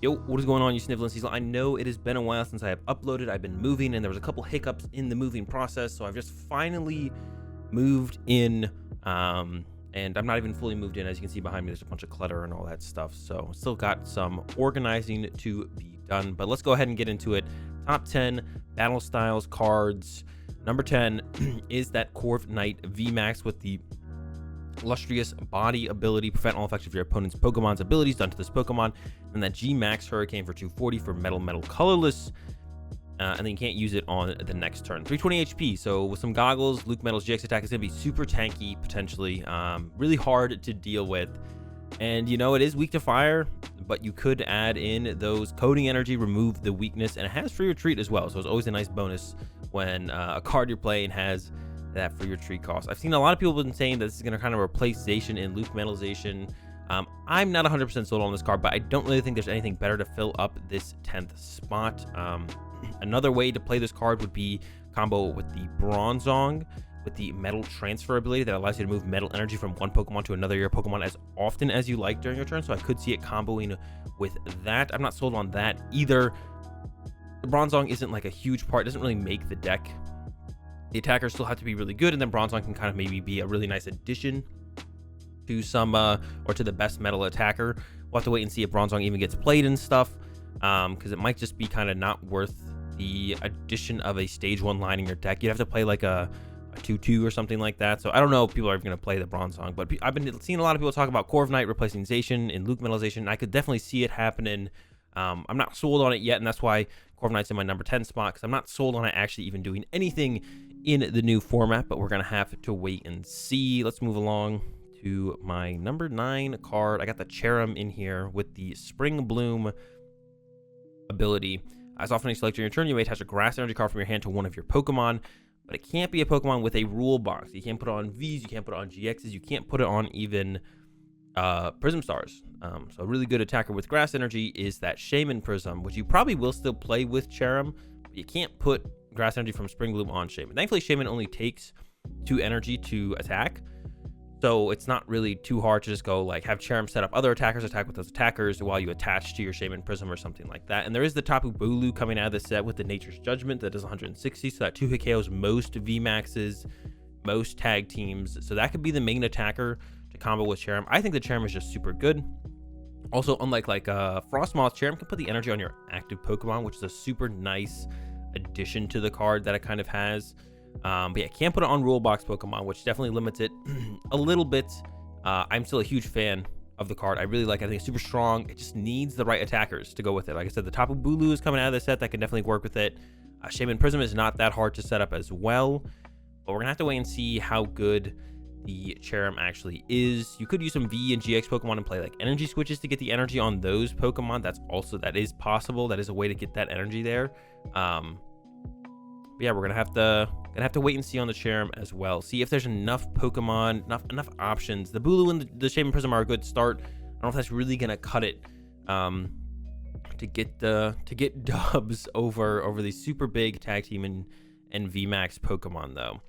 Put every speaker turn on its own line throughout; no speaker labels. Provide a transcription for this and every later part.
Yo, what is going on, you sniveling Cecil? I know it has been a while since I have uploaded. I've been moving, and there was a couple hiccups in the moving process, so I've just finally moved in, and I'm not even fully moved in. As you can see behind me, there's a bunch of clutter and all that stuff, so still got some organizing to be done, but let's go ahead and get into it. Top 10 battle styles cards. Number 10 is that Korff Knight VMAX with the illustrious body ability, prevent all effects of your opponent's Pokemon's abilities done to this Pokemon, and that G Max Hurricane for 240 for metal colorless, and then you can't use it on the next turn. 320 HP, so with some goggles, Luke Metal's GX attack is going to be super tanky potentially, really hard to deal with, and you know it is weak to fire, but you could add in those coding energy, remove the weakness, and it has free retreat as well, so it's always a nice bonus when a card you're playing has that for your retreat cost. I've seen a lot of people have been saying that this is going to kind of replace Zation in Luke Metalization. I'm not 100% sold on this card, but I don't really think there's anything better to fill up this 10th spot. Another way to play this card would be combo with the Bronzong with the metal transfer ability that allows you to move metal energy from one Pokemon to another your Pokemon as often as you like during your turn. So I could see it comboing with that. I'm not sold on that either. The Bronzong isn't like a huge part, it doesn't really make the deck. The attackers still have to be really good, and then Bronzong can kind of maybe be a really nice addition to some or to the best metal attacker. We'll have to wait and see if Bronzong even gets played and stuff, because it might just be kind of not worth the addition of a stage 1 line in your deck. You'd have to play like a 2/2 or something like that. So I don't know if people are going to play the Bronzong, but I've been seeing a lot of people talk about Korff Knight replacing Zation in Luke Metalization. I could definitely see it happening. I'm not sold on it yet, and that's why Korff Knight's in my number 10 spot, because I'm not sold on it actually even doing anything in the new format, but we're gonna have to wait and see. Let's move along to my number 9 card. I got the Cherum in here with the Spring Bloom ability. As often as you select during your turn, you may attach a grass energy card from your hand to one of your Pokemon, but it can't be a Pokemon with a rule box. You can't put it on Vs, you can't put it on GXs, you can't put it on even Prism Stars. So a really good attacker with grass energy is that Shaman Prism, which you probably will still play with Cherum, but you can't put grass energy from Spring Bloom on Shaman. Thankfully, Shaman only takes 2 energy to attack, so it's not really too hard to just go like have Cherum set up other attackers, attack with those attackers while you attach to your Shaman Prism or something like that. And there is the Tapu Bulu coming out of the set with the Nature's Judgment that does 160, so that 2-hit KOs most VMAXs, most tag teams, so that could be the main attacker to combo with Cherum. I think the Cherum is just super good. Also, unlike like Frostmoth, Cherum can put the energy on your active Pokemon, which is a super nice addition to the card that it kind of has. But yeah, can't put it on rule box Pokemon, which definitely limits it a little bit. I'm still a huge fan of the card. I really like it. I think it's super strong. It just needs the right attackers to go with it. Like I said, the Tapu Bulu is coming out of the set that can definitely work with it. Shaman Prism is not that hard to set up as well, but we're gonna have to wait and see how good the Cherum actually is. You could use some V and GX Pokemon and play like energy switches to get the energy on those Pokemon. That is possible. That is a way to get that energy there. But yeah, we're gonna have to wait and see on the Cherum as well. See if there's enough Pokemon, enough options. The Bulu and the Shaman Prism are a good start. I don't know if that's really gonna cut it to get dubs over these super big tag team and VMAX Pokemon though.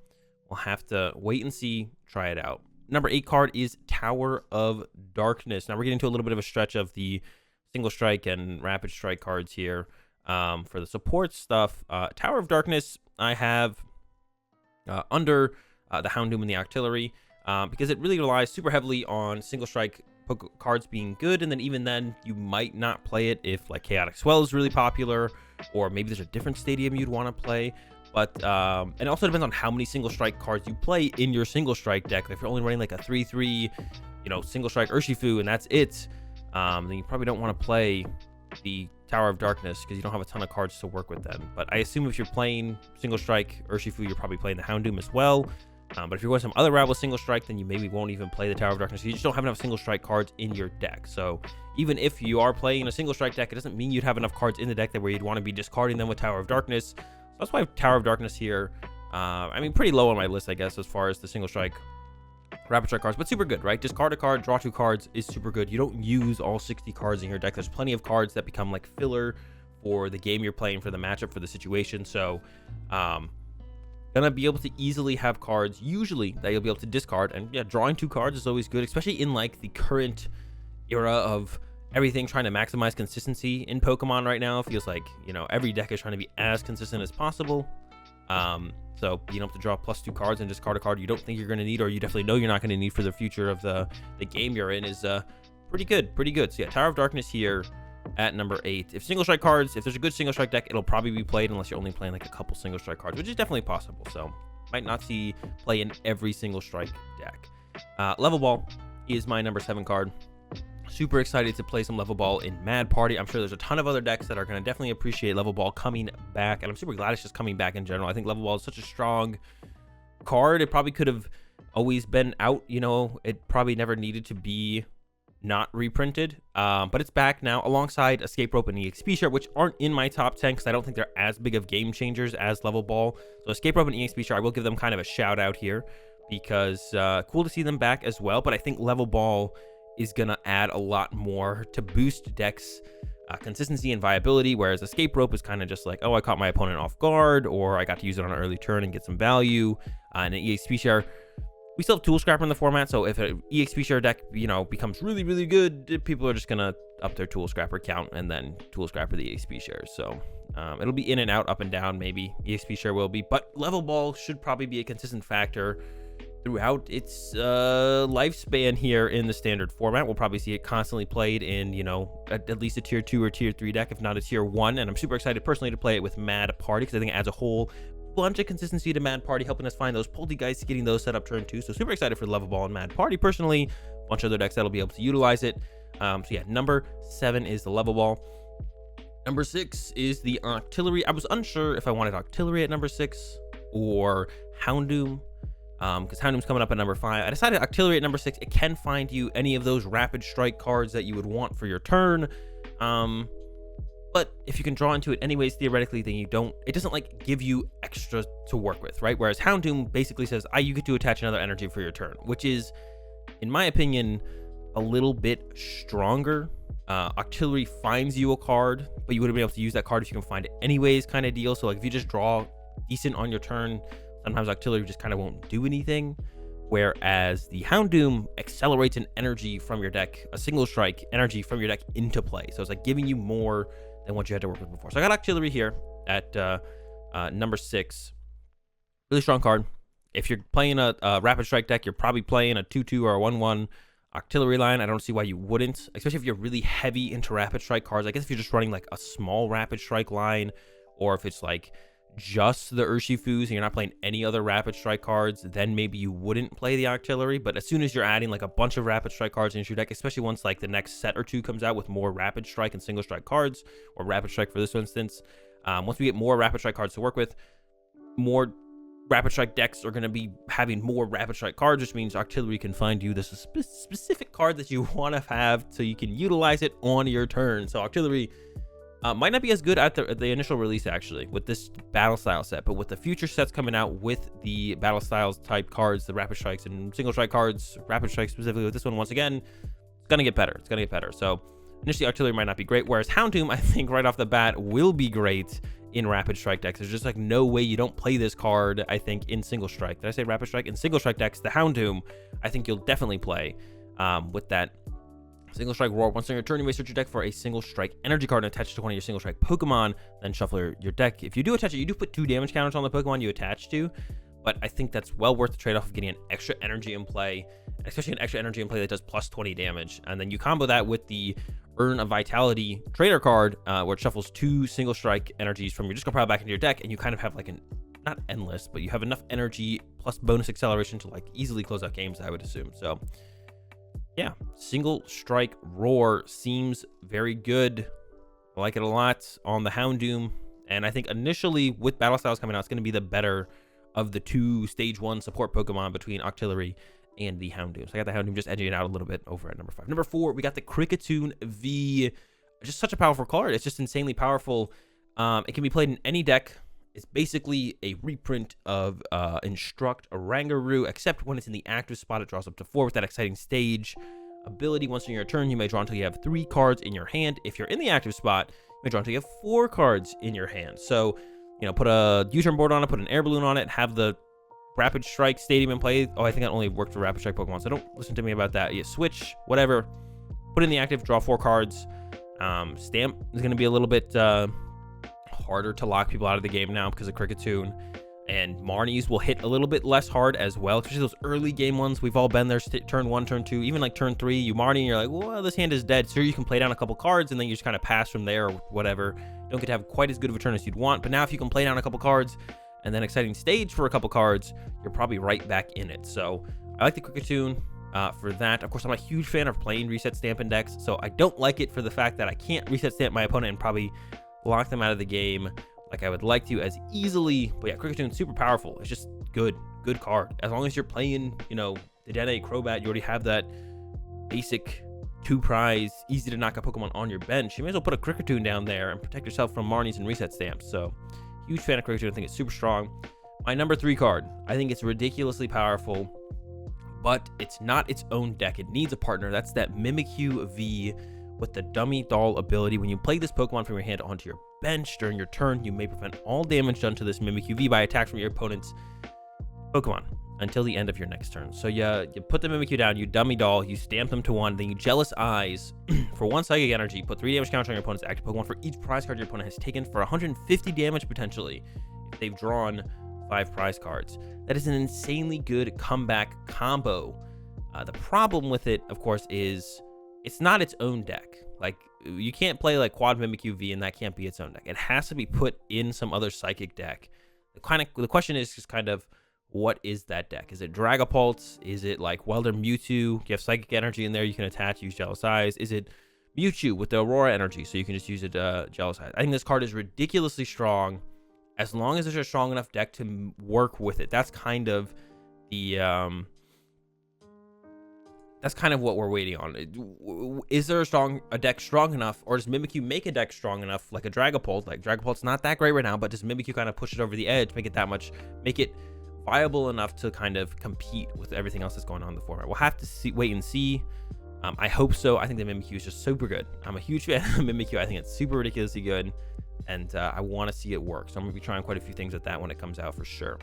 We'll have to wait and see, try it out. Number 8 card is Tower of Darkness. Now we're getting to a little bit of a stretch of the single strike and rapid strike cards here. For the support stuff, Tower of Darkness I have under the Houndoom and the Artillery, because it really relies super heavily on single strike cards being good, and then even then you might not play it if like Chaotic Swell is really popular, or maybe there's a different stadium you'd want to play. But and it also depends on how many single strike cards you play in your single strike deck. If you're only running like a 3/3, single strike Urshifu and that's it, then you probably don't want to play the Tower of Darkness because you don't have a ton of cards to work with them. But I assume if you're playing single strike Urshifu, you're probably playing the Houndoom as well. But if you're going some other route with single strike, then you maybe won't even play the Tower of Darkness. You just don't have enough single strike cards in your deck. So even if you are playing a single strike deck, it doesn't mean you'd have enough cards in the deck that where you'd want to be discarding them with Tower of Darkness. So that's why Tower of Darkness here, I mean, pretty low on my list, I guess, as far as the single strike rapid strike cards, but super good, right? Discard a card, draw 2 cards is super good. You don't use all 60 cards in your deck. There's plenty of cards that become like filler for the game you're playing, for the matchup, for the situation. So gonna be able to easily have cards usually that you'll be able to discard, and yeah, drawing 2 cards is always good, especially in like the current era of everything trying to maximize consistency in Pokemon right now. It feels like, you know, every deck is trying to be as consistent as possible. So being able to draw +2 cards and discard a card you don't think you're going to need, or you definitely know you're not going to need for the future of the game you're in, is pretty good. So yeah, Tower of Darkness here at number 8. If single strike cards, if there's a good single strike deck, it'll probably be played unless you're only playing like a couple single strike cards, which is definitely possible. So might not see play in every single strike deck. Level Ball is my number 7 card. Super excited to play some Level Ball in Mad Party. I'm sure there's a ton of other decks that are going to definitely appreciate Level Ball coming back, and I'm super glad it's just coming back in general. I think Level Ball is such a strong card. It probably could have always been out, you know, it probably never needed to be not reprinted, but it's back now alongside Escape Rope and EXP Share, which aren't in my top 10 because I don't think they're as big of game changers as Level Ball. So Escape Rope and EXP Share, I will give them kind of a shout out here because cool to see them back as well, but I think Level Ball is gonna add a lot more to boost decks consistency and viability, whereas Escape Rope is kind of just like, oh, I caught my opponent off guard, or I got to use it on an early turn and get some value. And an EXP Share, we still have Tool Scrapper in the format, so if an EXP Share deck, you know, becomes really, really good, people are just gonna up their Tool Scrapper count and then Tool Scrapper the EXP Shares. So it'll be in and out, up and down, maybe. EXP Share will be, but Level Ball should probably be a consistent factor throughout its lifespan here in the standard format. We'll probably see it constantly played in, you know, at least a tier 2 or tier 3 deck, if not a tier 1. And I'm super excited personally to play it with Mad Party because I think it adds a whole bunch of consistency to Mad Party, helping us find those Poltergeists, getting those set up turn 2. So super excited for Level Ball and Mad Party personally. A bunch of other decks that'll be able to utilize it. So yeah, number 7 is the Level Ball. Number 6 is the Octillery. I was unsure if I wanted Octillery at number 6 or Houndoom, because Houndoom's coming up at number 5. I decided Octillery at number 6. It can find you any of those Rapid Strike cards that you would want for your turn. But if you can draw into it anyways, theoretically, then you don't, it doesn't like give you extra to work with, right? Whereas Houndoom basically says, you get to attach another energy for your turn, which is, in my opinion, a little bit stronger. Octillery finds you a card, but you wouldn't be able to use that card if you can find it anyways, kind of deal. So like if you just draw decent on your turn, sometimes Octillery just kind of won't do anything. Whereas the Houndoom accelerates an energy from your deck, a single strike energy from your deck into play. So it's like giving you more than what you had to work with before. So I got Octillery here at number 6. Really strong card. If you're playing a Rapid Strike deck, you're probably playing a 2/2 or a 1/1 Octillery line. I don't see why you wouldn't, especially if you're really heavy into Rapid Strike cards. I guess if you're just running like a small Rapid Strike line, or if it's like just the Urshifus and you're not playing any other Rapid Strike cards, then maybe you wouldn't play the Octillery. But as soon as you're adding like a bunch of Rapid Strike cards into your deck, especially once like the next set or two comes out with more Rapid Strike and single strike cards, or Rapid Strike for this instance, once we get more Rapid Strike cards to work with, more Rapid Strike decks are going to be having more Rapid Strike cards, which means Octillery can find you this specific card that you want to have so you can utilize it on your turn. So Octillery might not be as good at the initial release, actually, with this Battle Style set, but with the future sets coming out with the Battle Styles type cards, the Rapid Strikes and Single Strike cards, Rapid Strike specifically with this one, once again, it's going to get better. It's going to get better. So initially, Octillery might not be great, whereas Houndoom, I think, right off the bat, will be great in Rapid Strike decks. There's just like no way you don't play this card, I think, in Single Strike. Did I say Rapid Strike? In Single Strike decks, the Houndoom, I think you'll definitely play with that Single Strike Roar. Once on your turn, you may search your deck for a Single Strike energy card and attach it to one of your Single Strike Pokemon, then shuffle your deck. If you do attach it, you do put 2 damage counters on the Pokemon you attach to, but I think that's well worth the trade-off of getting an extra energy in play, especially an extra energy in play that does plus 20 damage. And then you combo that with the Earn a Vitality Trader card, where it shuffles 2 Single Strike energies from your discard pile back into your deck, and you kind of have like an, not endless, but you have enough energy plus bonus acceleration to like easily close out games, I would assume. So yeah, Single Strike Roar seems very good. I like it a lot on the Houndoom, and I think initially with Battle Styles coming out, it's going to be the better of the 2 stage 1 support Pokemon between Octillery and the Houndoom. So I got the Houndoom just edging it out a little bit over at number 5. Number 4, we got the Kricketune V. Just such a powerful card. It's just insanely powerful. It can be played in any deck. It's basically a reprint of Instruct Oranguru, except when it's in the active spot, it draws up to 4 with that exciting stage ability. Once in your turn, you may draw until you have 3 cards in your hand. If you're in the active spot, you may draw until you have 4 cards in your hand. So, you know, put a U-turn board on it, put an air balloon on it, have the Rapid Strike Stadium in play. Oh, I think that only worked for Rapid Strike Pokemon, so don't listen to me about that. Yeah, switch, whatever. put in the active, draw 4 cards. Stamp is going to be a little bit harder to lock people out of the game now because of Kricketune. And Marnies will hit a little bit less hard as well, especially those early game ones. We've all been there, turn 1, turn 2, even like turn 3, you Marnie, and you're like, well, this hand is dead. So you can play down a couple cards, and then you just kind of pass from there or whatever. Don't get to have quite as good of a turn as you'd want. But now if you can play down a couple cards, and then exciting stage for a couple cards, you're probably right back in it. So I like the Kricketune for that. Of course, I'm a huge fan of playing reset stamping decks, so I don't like it for the fact that I can't reset stamp my opponent and probably lock them out of the game like I would like to as easily. But yeah, Kricketune super powerful. It's just good card. As long as you're playing, you know, the Dene Crobat, you already have that basic 2 prize, easy to knock a Pokemon on your bench. You may as well put a Kricketune down there and protect yourself from Marnies and reset stamps. So huge fan of Kricketune. I think it's super strong. My number 3 card, I think it's ridiculously powerful, but it's not its own deck. It needs a partner. That's that Mimikyu V with the Dummy Doll ability. When you play this Pokemon from your hand onto your bench during your turn, you may prevent all damage done to this Mimikyu V by attacks from your opponent's Pokemon until the end of your next turn. So you put the Mimikyu down, you Dummy Doll, you stamp them to 1, then you Jealous Eyes for 1 Psychic Energy, put 3 damage counter on your opponent's active Pokemon for each prize card your opponent has taken for 150 damage potentially if they've drawn 5 prize cards. That is an insanely good comeback combo. The problem with it, of course, is it's not its own deck. Like, you can't play like Quad Mimikyu V and that can't be its own deck. It has to be put in some other Psychic deck. The question is just kind of, what is that deck? Is it Dragapult? Is it like Welder Mewtwo? You have Psychic Energy in there you can attach, use Jealous Eyes. Is it Mewtwo with the Aurora Energy so you can just use it Jealous Eyes? I think this card is ridiculously strong as long as there's a strong enough deck to work with it. That's kind of the that's kind of what we're waiting on. Is there a deck strong enough, or does Mimikyu make a deck strong enough, like a Dragapult? Like, Dragapult's not that great right now, but does Mimikyu kind of push it over the edge, make it viable enough to kind of compete with everything else that's going on in the format? We'll have to wait and see. I hope so. I think the Mimikyu is just super good. I'm a huge fan of Mimikyu. I think it's super ridiculously good, and I want to see it work. So I'm going to be trying quite a few things with that when it comes out for sure.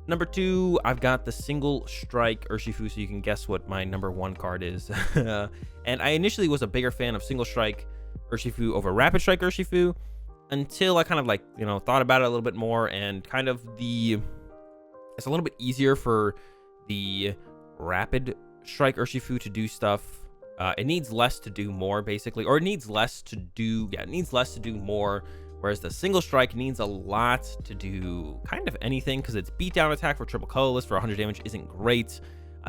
Number 2, I've got the Single Strike Urshifu, so you can guess what my number 1 card is. And I initially was a bigger fan of Single Strike Urshifu over Rapid Strike Urshifu until I kind of like, you know, thought about it a little bit more, and kind of it's a little bit easier for the Rapid Strike Urshifu to do stuff. It needs less to do more, basically, or it needs less to do more. Whereas the Single Strike needs a lot to do kind of anything, because its beatdown attack for triple colorless for 100 damage isn't great.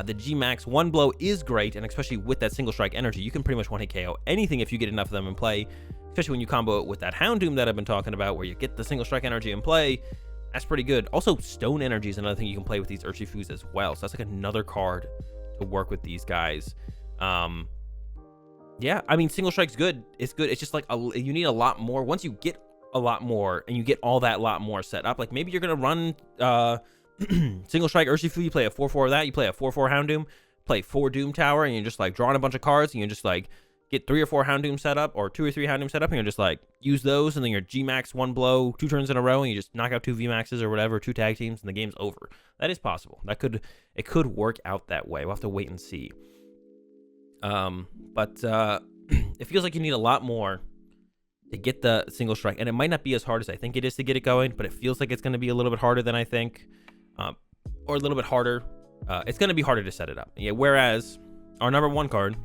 The G-Max 1 blow is great, and especially with that Single Strike energy, you can pretty much one-hit KO anything if you get enough of them in play, especially when you combo it with that Houndoom that I've been talking about, where you get the Single Strike energy in play. That's pretty good. Also, Stone Energy is another thing you can play with these Urshifus as well, so that's like another card to work with these guys. Yeah, I mean, Single Strike's good. It's good. It's just like you need a lot more. Once you get a lot more and you get all that lot more set up, like maybe you're gonna run Single Strike Urshifu, you play a 4/4 of that, you play a 4/4 Houndoom, play 4 Doom Tower, and you're just like drawing a bunch of cards, and you just like get 3 or 4 Houndoom set up, or 2 or 3 Houndoom set up, and you're just like use those, and then your G-Max 1 blow 2 turns in a row, and you just knock out 2 V-Maxes or whatever, 2 tag teams, and the game's over. That is possible. It could work out that way. We'll have to wait and see. But it feels like you need a lot more to get the Single Strike, and it might not be as hard as I think it is to get it going, but it feels like it's going to be a little bit harder than I think, or a little bit harder. It's going to be harder to set it up. Yeah. Whereas our number 1 card,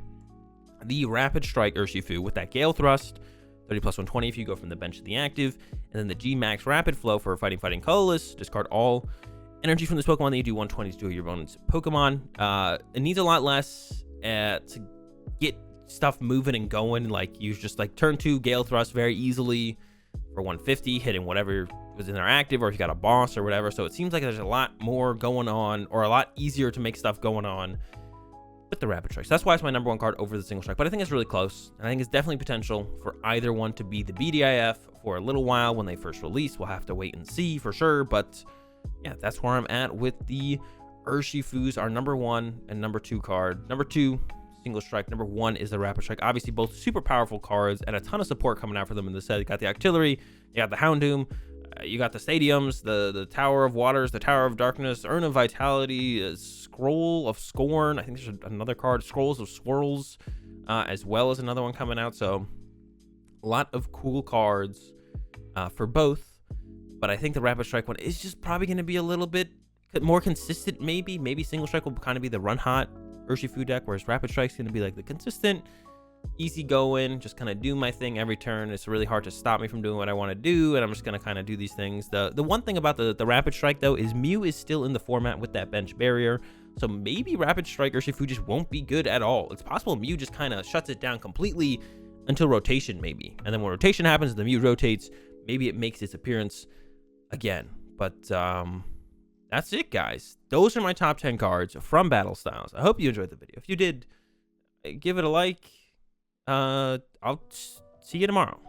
the Rapid Strike Urshifu with that Gale Thrust, 30 plus 120 if you go from the bench to the active, and then the G-Max Rapid Flow for fighting colorless. Discard all energy from this Pokemon, then you do 120 to your opponent's Pokemon. It needs a lot less to get stuff moving and going. Like, you just like turn 2 Gale Thrust very easily for 150, hitting whatever was in their active, or if you got a boss or whatever. So it seems like there's a lot more going on, or a lot easier to make stuff going on with the Rapid Strike. So that's why it's my number 1 card over the Single Strike, but I think it's really close. And I think it's definitely potential for either one to be the BDIF for a little while when they first release. We'll have to wait and see for sure, but yeah, that's where I'm at with the Urshifus, our number 1 and number 2 card. Number 2, Single Strike. Number 1 is the Rapid Strike. Obviously, both super powerful cards, and a ton of support coming out for them in the set. You got the Octillery, you got the Houndoom, you got the Stadiums, the Tower of Waters, the Tower of Darkness, Urn of Vitality, Scroll of Scorn. I think there's another card, Scrolls of Swirls. as well as another one coming out. So a lot of cool cards for both. But I think the Rapid Strike one is just probably going to be a little bit more consistent, maybe. Maybe Single Strike will kind of be the run hot Urshifu deck, whereas Rapid Strike's going to be like the consistent, easy going, just kind of do my thing every turn. It's really hard to stop me from doing what I want to do, and I'm just going to kind of do these things. The one thing about the Rapid Strike, though, is Mew is still in the format with that bench barrier, so maybe Rapid Strike Urshifu just won't be good at all. It's possible Mew just kind of shuts it down completely until rotation, maybe. And then when rotation happens, the Mew rotates, maybe it makes its appearance again. But that's it, guys. Those are my top 10 cards from Battle Styles. I hope you enjoyed the video. If you did, give it a like. I'll see you tomorrow.